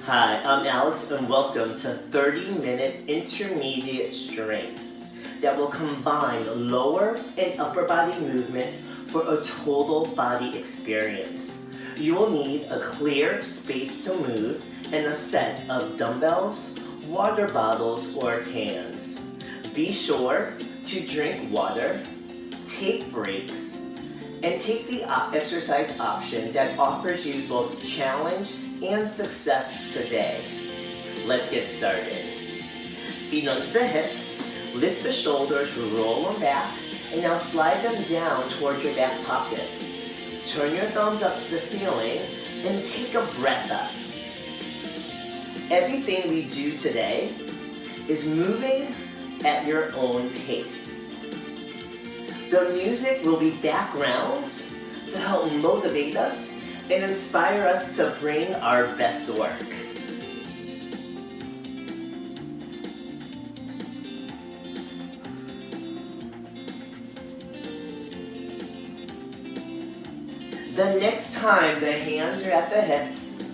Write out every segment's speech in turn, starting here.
Hi, I'm Alex and welcome to 30-minute intermediate strength that will combine lower and upper body movements for a total body experience. You will need a clear space to move and a set of dumbbells, water bottles, or cans. Be sure to drink water, take breaks, and take the exercise option that offers you both challenge and success today. Let's get started. Feet under the hips, lift the shoulders, roll them back, and now slide them down towards your back pockets. Turn your thumbs up to the ceiling and take a breath up. Everything we do today is moving at your own pace. The music will be backgrounds to help motivate us and inspire us to bring our best work. The next time the hands are at the hips,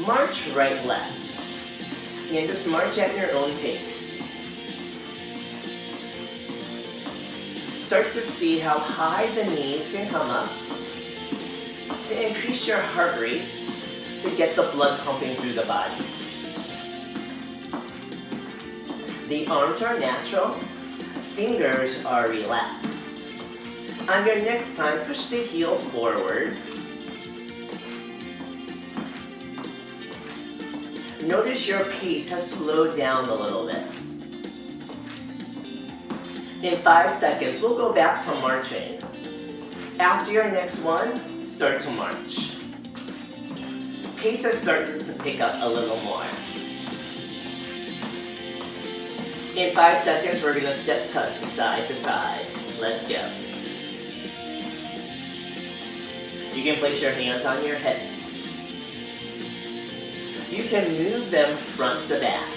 march right, left, and just march at your own pace. Start to see how high the knees can come up to increase your heart rates to get the blood pumping through the body. The arms are natural, fingers are relaxed. On your next time, push the heel forward. Notice your pace has slowed down a little bit. In 5 seconds, we'll go back to marching. After your next one, start to march. Pace has started to pick up a little more. In 5 seconds, we're going to step touch side to side. Let's go. You can place your hands on your hips. You can move them front to back.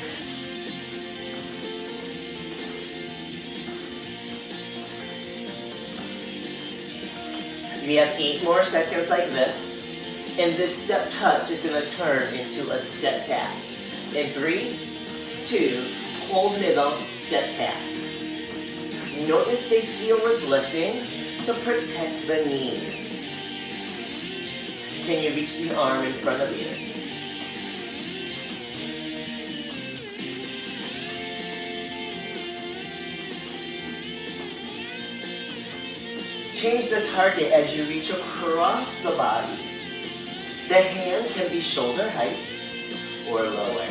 We have 8 more seconds like this, and this step touch is going to turn into a step tap. In 3, 2, hold middle, step tap. Notice the heel is lifting to protect the knees. Can you reach the arm in front of you? Change the target as you reach across the body. The hand can be shoulder height or lower.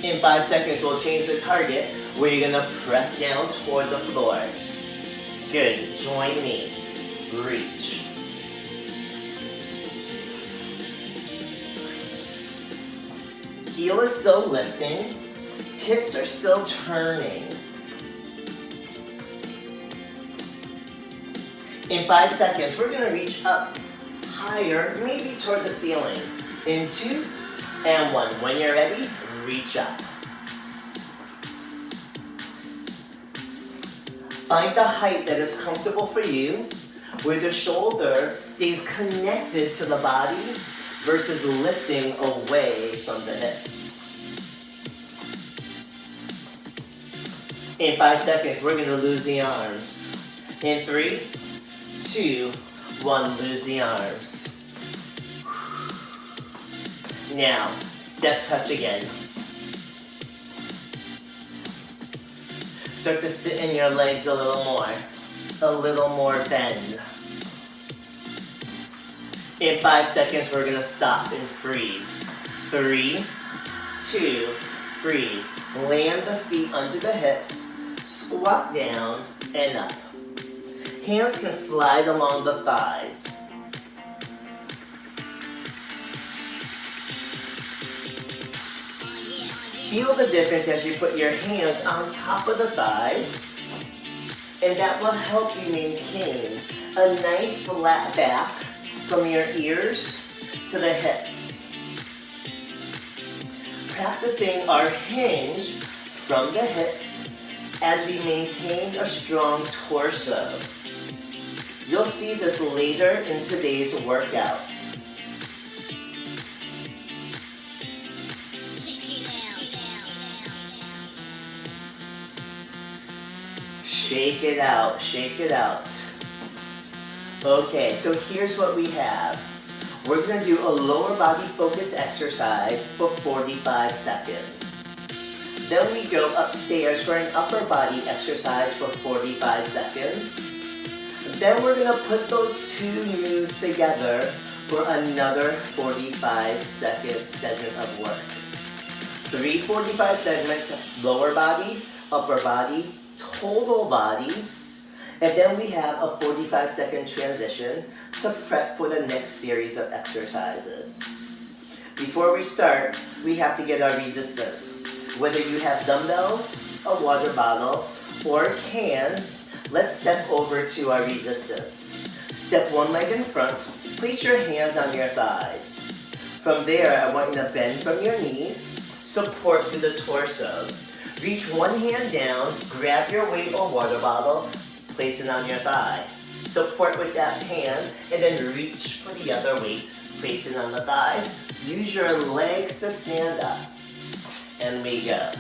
In 5 seconds, we'll change the target where you're going to press down toward the floor. Good. Join me. Reach. Heel is still lifting. Hips are still turning. In 5 seconds, we're going to reach up higher, maybe toward the ceiling. In 2 and 1. When you're ready, reach up. Find the height that is comfortable for you, where the shoulder stays connected to the body versus lifting away from the hips. In 5 seconds, we're going to lose the arms. In 3, 2, 1, lose the arms. Now, step touch again. Start to sit in your legs a little more bend. In 5 seconds, we're going to stop and freeze. 3, 2, freeze. Land the feet under the hips. Squat down and up. Hands can slide along the thighs. Feel the difference as you put your hands on top of the thighs, and that will help you maintain a nice flat back from your ears to the hips. Practicing our hinge from the hips as we maintain a strong torso. You'll see this later in today's workout. Shake it out, shake it out. Okay, so here's what we have. We're gonna do a lower body focused exercise for 45 seconds. Then we go upstairs for an upper body exercise for 45 seconds. Then we're gonna put those two moves together for another 45-second segment of work. 3 45 segments, lower body, upper body, total body, and then we have a 45-second transition to prep for the next series of exercises. Before we start, we have to get our resistance. Whether you have dumbbells, a water bottle, or cans, let's step over to our resistance. Step one leg in front, place your hands on your thighs. From there, I want you to bend from your knees, support through the torso. Reach one hand down, grab your weight or water bottle, place it on your thigh. Support with that hand, and then reach for the other weight, place it on the thighs. Use your legs to stand up. And we go.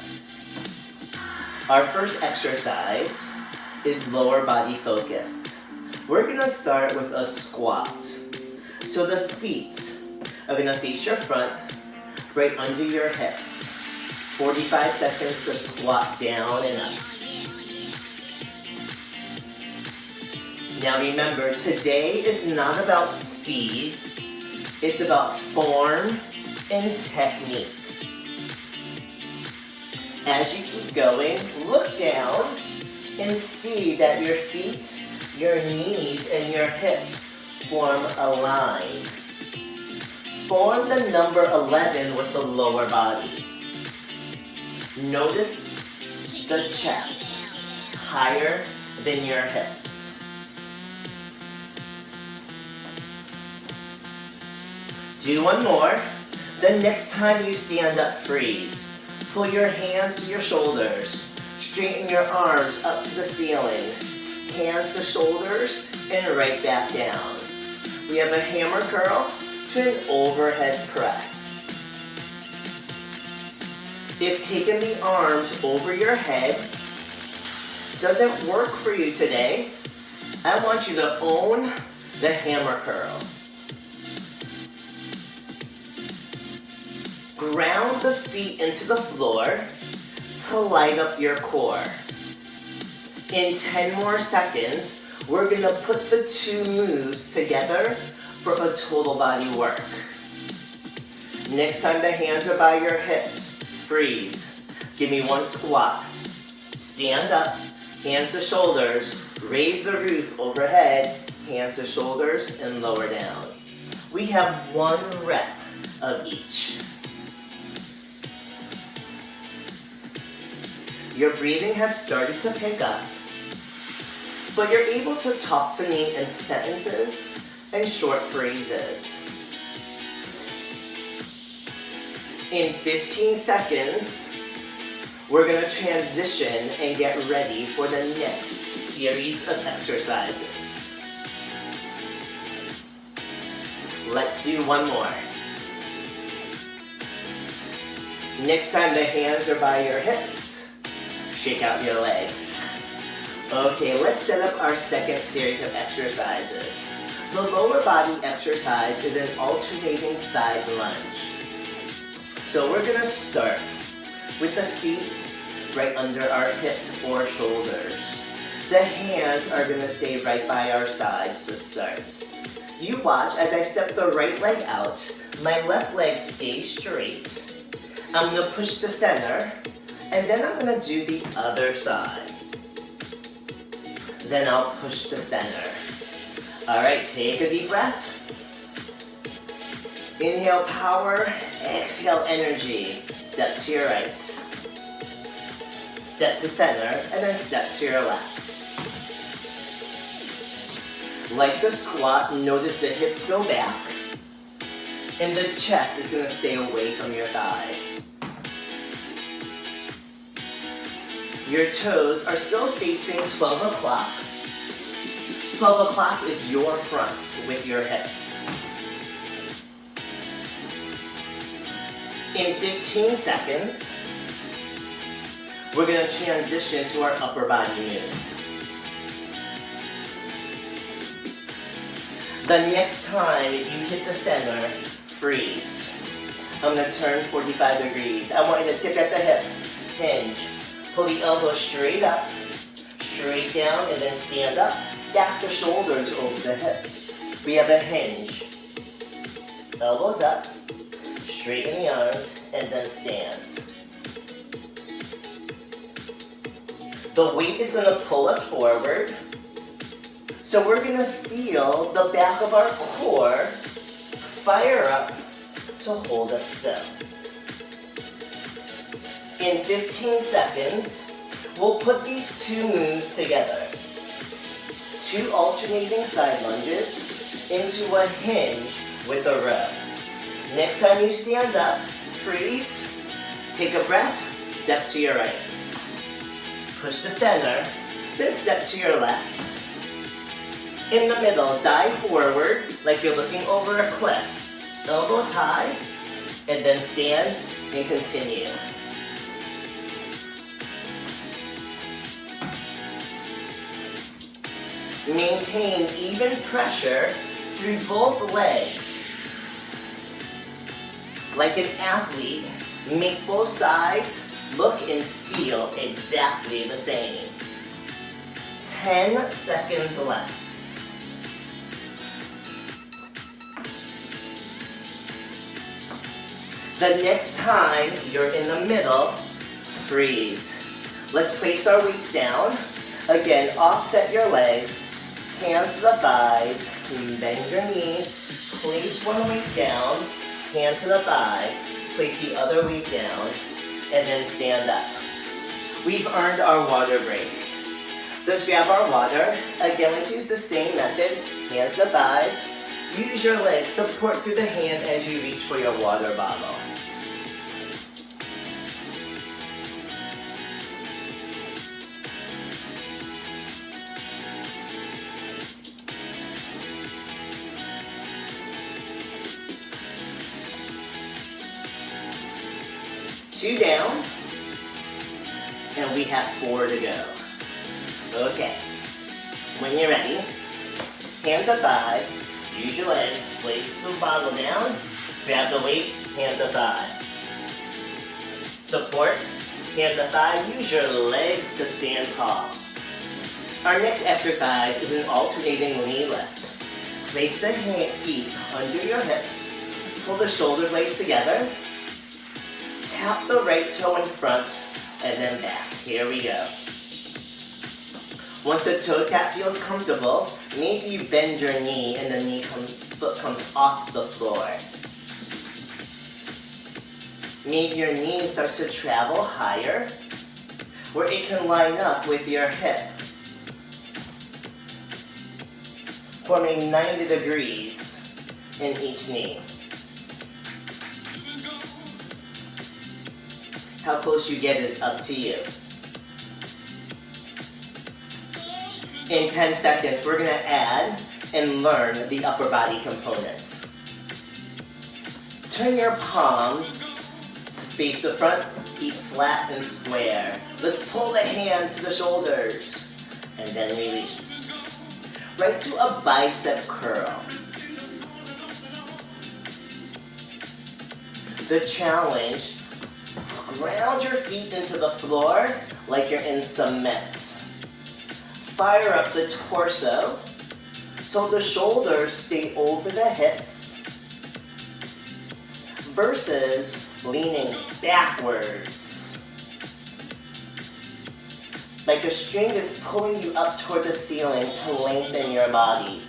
Our first exercise is lower body focused. We're gonna start with a squat. So the feet are gonna face your front, right under your hips. 45 seconds to squat down and up. Now remember, today is not about speed, it's about form and technique. As you keep going, look down and see that your feet, your knees, and your hips form a line. Form the number 11 with the lower body. Notice the chest higher than your hips. Do one more. The next time you stand up, freeze. Pull your hands to your shoulders. Straighten your arms up to the ceiling. Hands to shoulders and right back down. We have a hammer curl to an overhead press. If taking the arms over your head doesn't work for you today, I want you to own the hammer curl. Ground the feet into the floor to light up your core. In 10 more seconds, we're gonna put the two moves together for a total body work. Next time the hands are by your hips, freeze. Give me one squat. Stand up, hands to shoulders, raise the roof overhead, hands to shoulders, and lower down. We have one rep of each. Your breathing has started to pick up, but you're able to talk to me in sentences and short phrases. In 15 seconds, we're gonna transition and get ready for the next series of exercises. Let's do one more. Next time the hands are by your hips, shake out your legs. Okay, let's set up our second series of exercises. The lower body exercise is an alternating side lunge. So we're gonna start with the feet right under our hips or shoulders. The hands are gonna stay right by our sides to start. You watch as I step the right leg out, my left leg stays straight. I'm gonna push to center, and then I'm gonna do the other side. Then I'll push to center. All right, take a deep breath. Inhale power, exhale energy. Step to your right. Step to center, and then step to your left. Like the squat, notice the hips go back, and the chest is gonna stay away from your thighs. Your toes are still facing 12 o'clock. 12 o'clock is your front with your hips. In 15 seconds, we're going to transition to our upper body move. The next time you hit the center, freeze. I'm going to turn 45 degrees. I want you to tip at the hips, hinge. Pull the elbows straight up, straight down, and then stand up. Stack the shoulders over the hips. We have a hinge. Elbows up, straighten the arms, and then stands. The weight is going to pull us forward. So we're going to feel the back of our core fire up to hold us still. In 15 seconds, we'll put these two moves together. 2 alternating side lunges into a hinge with a row. Next time you stand up, freeze, take a breath, step to your right. Push to center, then step to your left. In the middle, dive forward like you're looking over a cliff. Elbows high, and then stand and continue. Maintain even pressure through both legs. Like an athlete, make both sides look and feel exactly the same. 10 seconds left. The next time you're in the middle, freeze. Let's place our weights down. Again, offset your legs, hands to the thighs, bend your knees, place one weight down, hand to the thigh, place the other weight down, and then stand up. We've earned our water break. So let's grab our water. Again, let's use the same method, hands to the thighs. Use your legs, support through the hand as you reach for your water bottle. Two down, and we have 4 to go. Okay, when you're ready, hands to thigh, use your legs, place the bottle down, grab the weight, hand to thigh. Support, hand to thigh, use your legs to stand tall. Our next exercise is an alternating knee lift. Place the feet under your hips, pull the shoulder blades together, tap the right toe in front, and then back. Here we go. Once a toe tap feels comfortable, maybe you bend your knee and the foot comes off the floor. Maybe your knee starts to travel higher, where it can line up with your hip, forming 90 degrees in each knee. How close you get is up to you. In 10 seconds, we're going to add and learn the upper body components. Turn your palms to face the front, feet flat and square. Let's pull the hands to the shoulders and then release. Right to a bicep curl. The challenge, ground your feet into the floor like you're in cement. Fire up the torso so the shoulders stay over the hips versus leaning backwards. Like a string is pulling you up toward the ceiling to lengthen your body.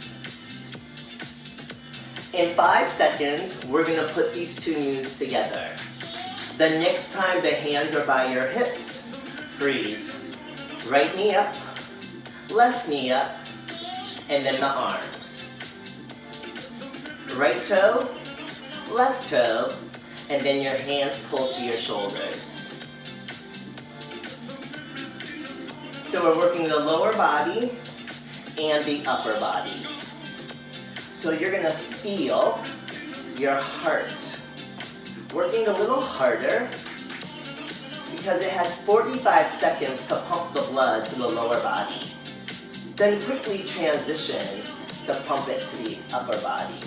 In 5 seconds, we're going to put these two moves together. The next time the hands are by your hips, freeze. Right knee up, left knee up, and then the arms. Right toe, left toe, and then your hands pull to your shoulders. So we're working the lower body and the upper body. So you're gonna feel your heart working a little harder because it has 45 seconds to pump the blood to the lower body. Then quickly transition to pump it to the upper body.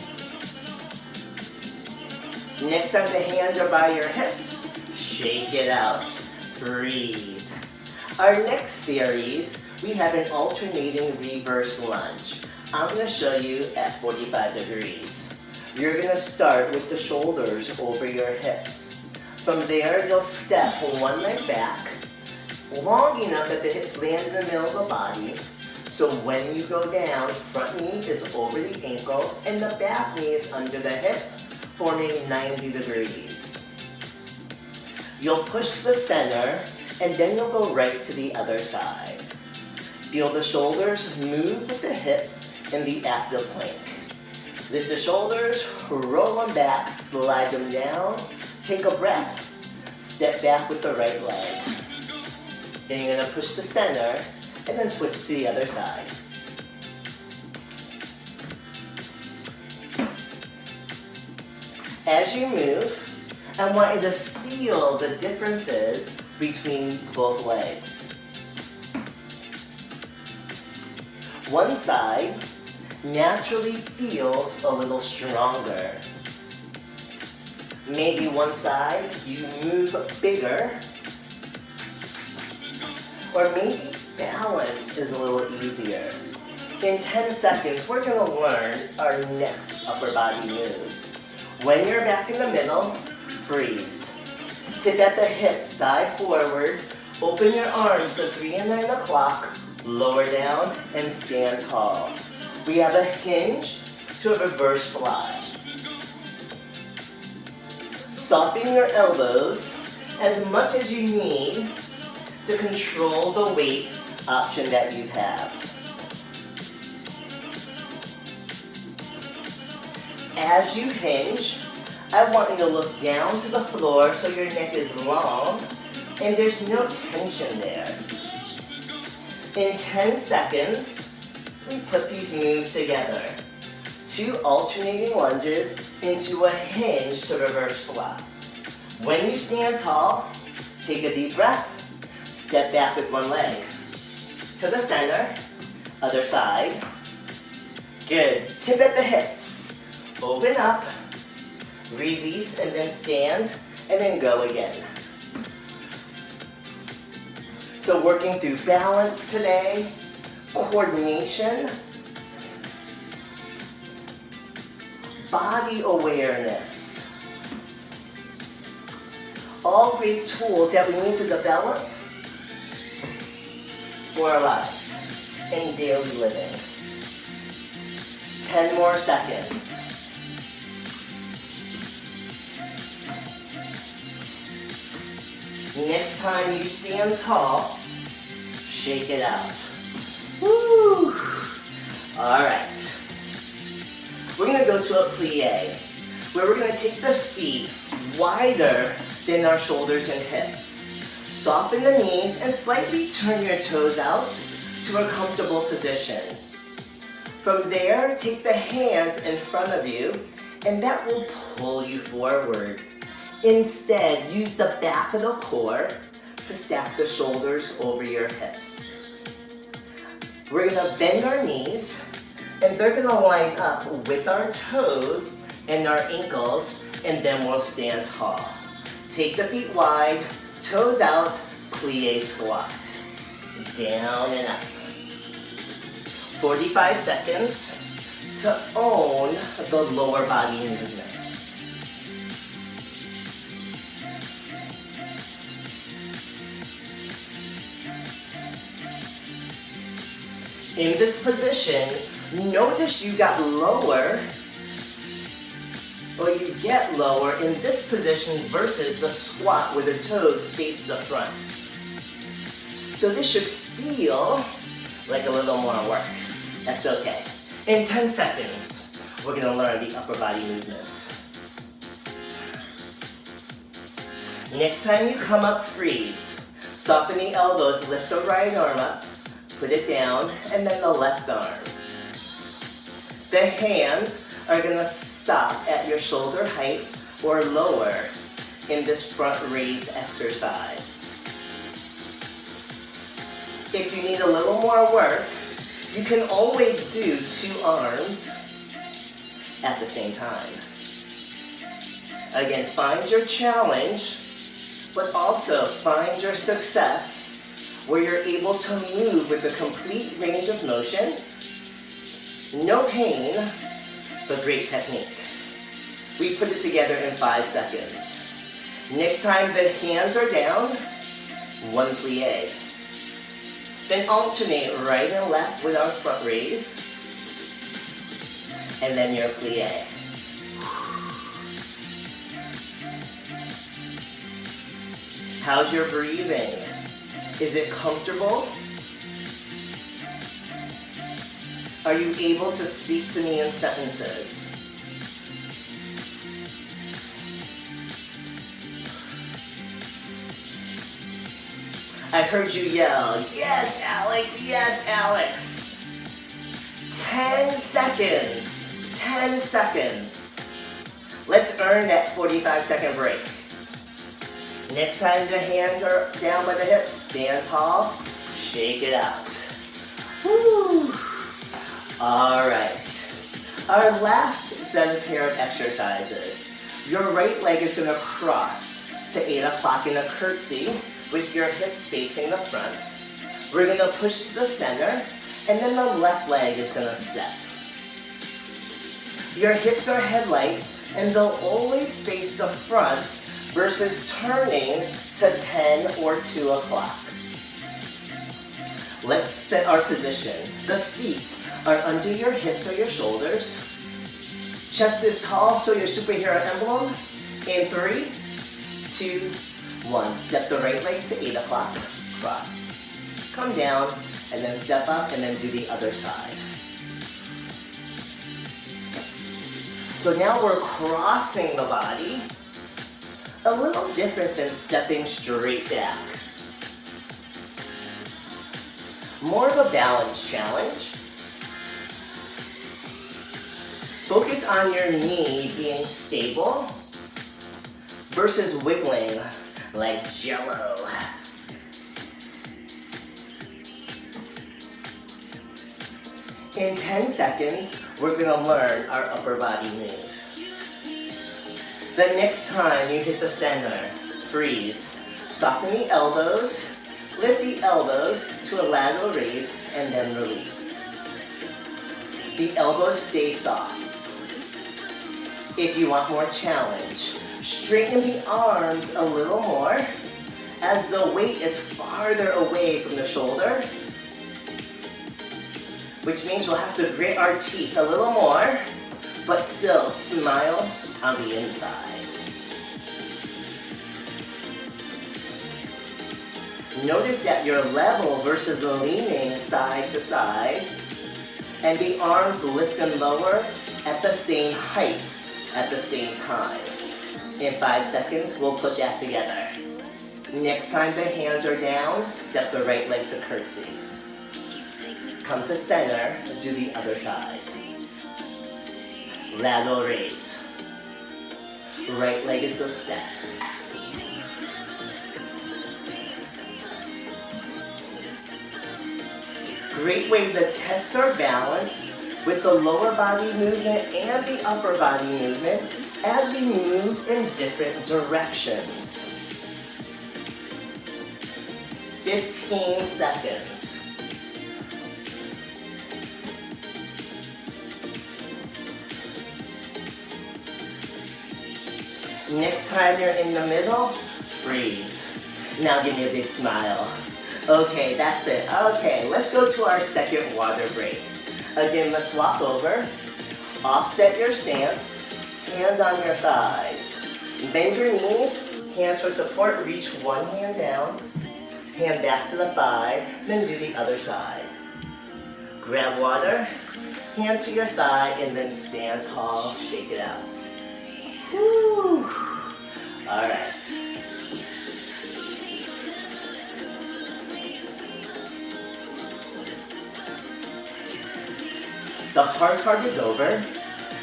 Next time the hands are by your hips, shake it out, breathe. Our next series, we have an alternating reverse lunge. I'm going to show you at 45 degrees. You're going to start with the shoulders over your hips. From there, you'll step one leg back, long enough that the hips land in the middle of the body. So when you go down, front knee is over the ankle and the back knee is under the hip, forming 90 degrees. You'll push to the center and then you'll go right to the other side. Feel the shoulders move with the hips in the active plank. Lift the shoulders, roll them back, slide them down, take a breath, step back with the right leg. Then you're going to push to center and then switch to the other side. As you move, I want you to feel the differences between both legs. One side naturally feels a little stronger. Maybe one side you move bigger, or maybe balance is a little easier. In 10 seconds, we're going to learn our next upper body move. When you're back in the middle, freeze. Tip at the hips, dive forward, open your arms to 3 and 9 o'clock, lower down, and stand tall. We have a hinge to a reverse fly. Soften your elbows as much as you need to control the weight option that you have. As you hinge, I want you to look down to the floor so your neck is long and there's no tension there. In 10 seconds, we put these moves together. 2 alternating lunges into a hinge to reverse fly. When you stand tall, take a deep breath, step back with one leg. To the center, other side. Good. Tip at the hips. Open up, release, and then stand, and then go again. So working through balance today, coordination, body awareness. All great tools that we need to develop for our life and daily living. 10 more seconds. Next time you stand tall, shake it out. Woo! All right. We're going to go to a plie, where we're going to take the feet wider than our shoulders and hips. Soften the knees and slightly turn your toes out to a comfortable position. From there, take the hands in front of you, and that will pull you forward. Instead, use the back of the core to stack the shoulders over your hips. We're going to bend our knees, and they're going to line up with our toes and our ankles, and then we'll stand tall. Take the feet wide, toes out, plie squat. Down and up. 45 seconds to own the lower body movement. In this position, notice you got lower, or you get lower in this position versus the squat where the toes face the front. So this should feel like a little more work. That's okay. In 10 seconds, we're going to learn the upper body movements. Next time you come up, freeze. Soften the elbows, lift the right arm up, Put it down, and then the left arm. The hands are gonna stop at your shoulder height or lower in this front raise exercise. If you need a little more work, you can always do 2 arms at the same time. Again, find your challenge, but also find your success where you're able to move with a complete range of motion. No pain, but great technique. We put it together in 5 seconds. Next time the hands are down, 1 plie. Then alternate right and left with our front raise. And then your plie. How's your breathing? Is it comfortable? Are you able to speak to me in sentences? I heard you yell, "Yes, Alex, yes, Alex." 10 seconds, 10 seconds. Let's earn that 45-second break. Next time the hands are down by the hips, stand tall, shake it out. Woo! All right. Our last set of pair of exercises. Your right leg is gonna cross to 8 o'clock in a curtsy with your hips facing the front. We're gonna push to the center, and then the left leg is gonna step. Your hips are headlights, and they'll always face the front versus turning to 10 or 2 o'clock. Let's set our position. The feet are under your hips or your shoulders. Chest is tall, show your superhero emblem. In 3, 2, 1. Step the right leg to 8 o'clock, cross. Come down, and then step up, and then do the other side. So now we're crossing the body. A little different than stepping straight back. More of a balance challenge. Focus on your knee being stable versus wiggling like Jello. In 10 seconds, we're gonna learn our upper body move. The next time you hit the center, freeze. Soften the elbows, lift the elbows to a lateral raise, and then release. The elbows stay soft. If you want more challenge, straighten the arms a little more as the weight is farther away from the shoulder, which means we'll have to grit our teeth a little more, but still smile on the inside. Notice that you're level versus the leaning side to side, and the arms lift and lower at the same height at the same time. In 5 seconds, we'll put that together. Next time the hands are down, step the right leg to curtsy. Come to center, do the other side. Lateral raise. Right leg is the step. Great way to test our balance with the lower body movement and the upper body movement as we move in different directions. 15 seconds. Next time you're in the middle, freeze. Now give me a big smile. Okay, that's it. Okay, let's go to our second water break. Again, let's walk over. Offset your stance. Hands on your thighs. Bend your knees. Hands for support. Reach one hand down. Hand back to the thigh. Then do the other side. Grab water. Hand to your thigh and then stand tall. Shake it out. Woo. All right. The hard part is over.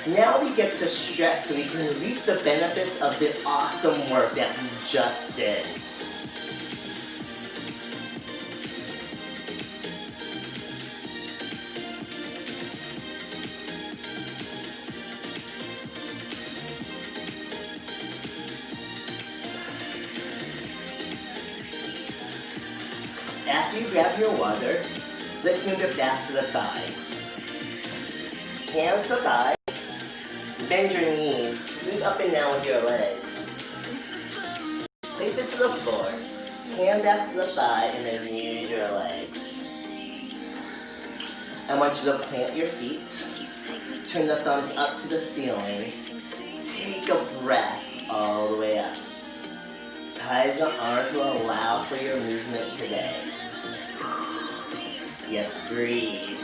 Now we get to stretch so we can reap the benefits of the awesome work that we just did. After you grab your water, let's move it back to the side. Hands to thighs, bend your knees, move up and down with your legs. Place it to the floor, hand back to the thigh, and then move your legs. I want you to plant your feet, turn the thumbs up to the ceiling, take a breath all the way up. Ties the arms will allow for your movement today. Yes, breathe.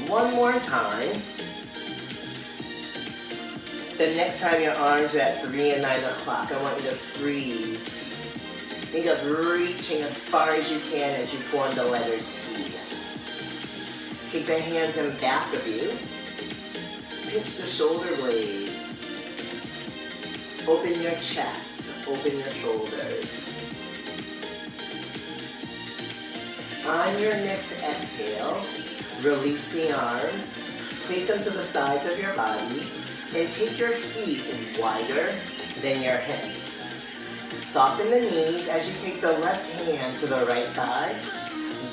One more time. The next time your arms are at 3 and 9 o'clock, I want you to freeze. Think of reaching as far as you can as you form the letter T. Take the hands in back of you. Pinch the shoulder blades. Open your chest. Open your shoulders. On your next exhale, release the arms. Place them to the sides of your body. And take your feet wider than your hips. Soften the knees as you take the left hand to the right thigh.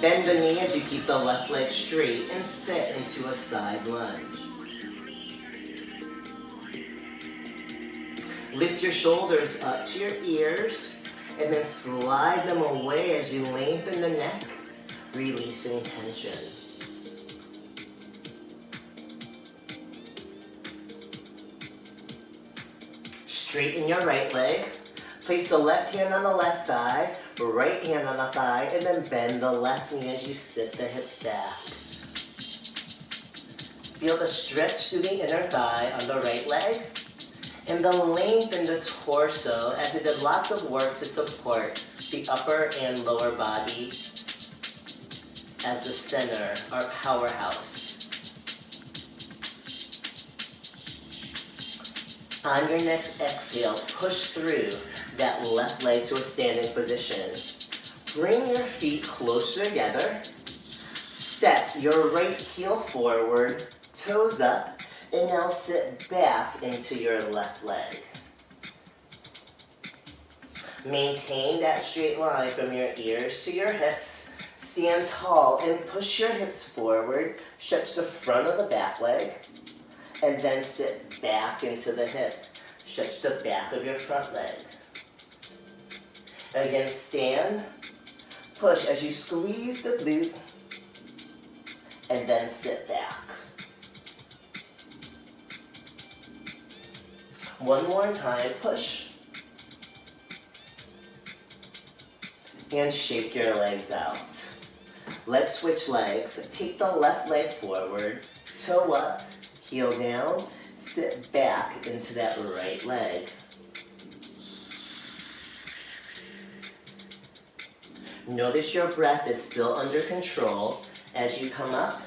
Bend the knee as you keep the left leg straight and sit into a side lunge. Lift your shoulders up to your ears and then slide them away as you lengthen the neck, releasing tension. Straighten your right leg. Place the left hand on the left thigh, right hand on the thigh, and then bend the left knee as you sit the hips back. Feel the stretch through the inner thigh on the right leg, and the length in the torso as it did lots of work to support the upper and lower body as the center, our powerhouse. On your next exhale, push through that left leg to a standing position. Bring your feet closer together. Step your right heel forward, toes up, and now sit back into your left leg. Maintain that straight line from your ears to your hips. Stand tall and push your hips forward. Stretch the front of the back leg. And then sit back into the hip. Stretch the back of your front leg. Again, stand, push as you squeeze the glute, and then sit back. One more time, push. And shake your legs out. Let's switch legs. Take the left leg forward, toe up, heel down, sit back into that right leg. Notice your breath is still under control as you come up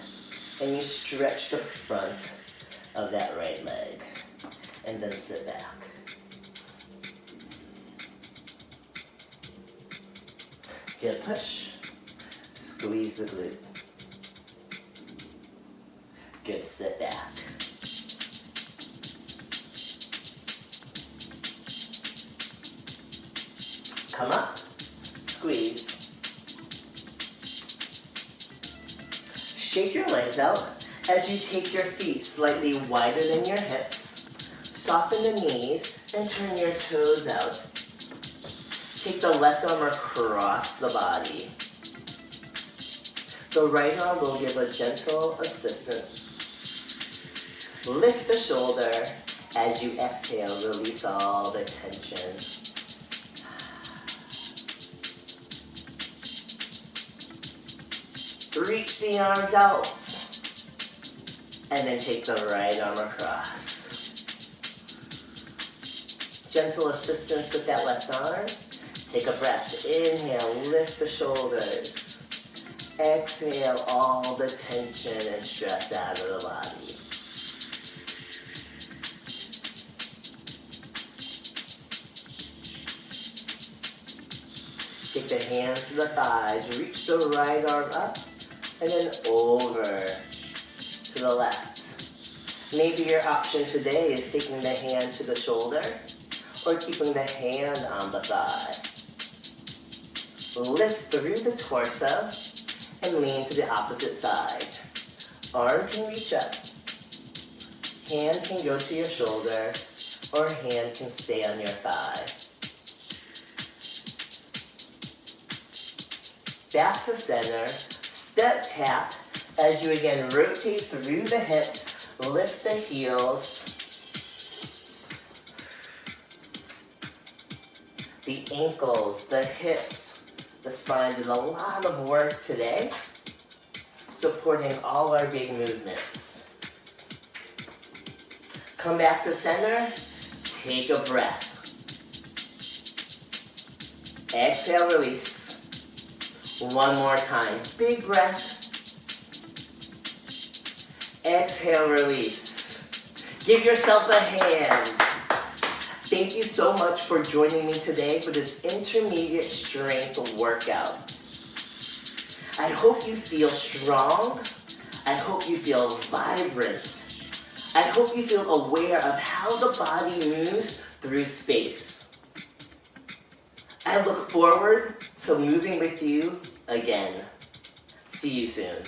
and you stretch the front of that right leg. And then sit back. Good push. Squeeze the glute. Good sit back. Come up, squeeze. Shake your legs out as you take your feet slightly wider than your hips. Soften the knees and turn your toes out. Take the left arm across the body. The right arm will give a gentle assistance. Lift the shoulder as you exhale, release all the tension. Reach the arms out, and then take the right arm across. Gentle assistance with that left arm. Take a breath. Inhale, lift the shoulders. Exhale all the tension and stress out of the body. Take the hands to the thighs, reach the right arm up, and then over to the left. Maybe your option today is taking the hand to the shoulder, or keeping the hand on the thigh. Lift through the torso, and lean to the opposite side. Arm can reach up, hand can go to your shoulder, or hand can stay on your thigh. Back to center, step tap as you again rotate through the hips, lift the heels. The ankles, the hips, the spine did a lot of work today, supporting all our big movements. Come back to center, take a breath. Exhale, release. One more time, big breath. Exhale, release. Give yourself a hand. Thank you so much for joining me today for this intermediate strength workout. I hope you feel strong. I hope you feel vibrant. I hope you feel aware of how the body moves through space. I look forward to moving with you again. See you soon.